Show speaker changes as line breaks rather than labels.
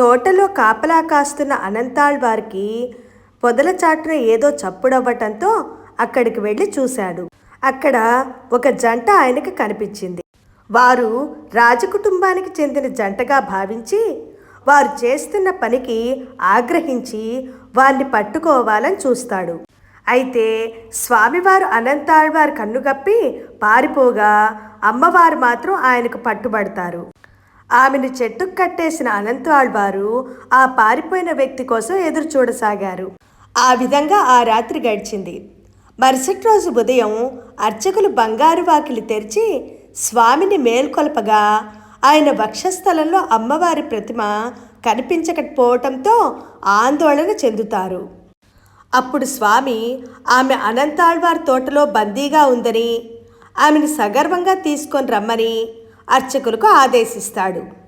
తోటలో కాపలా కాస్తున్న అనంతాళ్వార్కి పొదల చాటున ఏదో చప్పుడవ్వటంతో అక్కడికి వెళ్ళి చూశాడు. అక్కడ ఒక జంట ఆయనకి కనిపించింది. వారు రాజకుటుంబానికి చెందిన జంటగా భావించి వారు చేస్తున్న పనికి ఆగ్రహించి వారిని పట్టుకోవాలని చూస్తాడు. అయితే స్వామివారు అనంతాళ్వార్ కన్నుగప్పి పారిపోగా అమ్మవారు మాత్రం ఆయనకు పట్టుబడతారు. ఆమెను చెట్టుకు కట్టేసిన అనంతాళ్వారు ఆ పారిపోయిన వ్యక్తి కోసం ఎదురు చూడసాగారు. ఆ విధంగా ఆ రాత్రి గడిచింది. మరుసటి రోజు ఉదయం అర్చకులు బంగారు వాకిలి తెరిచి స్వామిని మేల్కొల్పగా ఆయన వక్షస్థలంలో అమ్మవారి ప్రతిమ కనిపించకపోవటంతో ఆందోళన చెందుతారు. అప్పుడు స్వామి ఆమె అనంతాళ్వార్ తోటలో బందీగా ఉందని ఆమెను సగర్వంగా తీసుకొని రమ్మని అర్చకులకు ఆదేశిస్తాడు.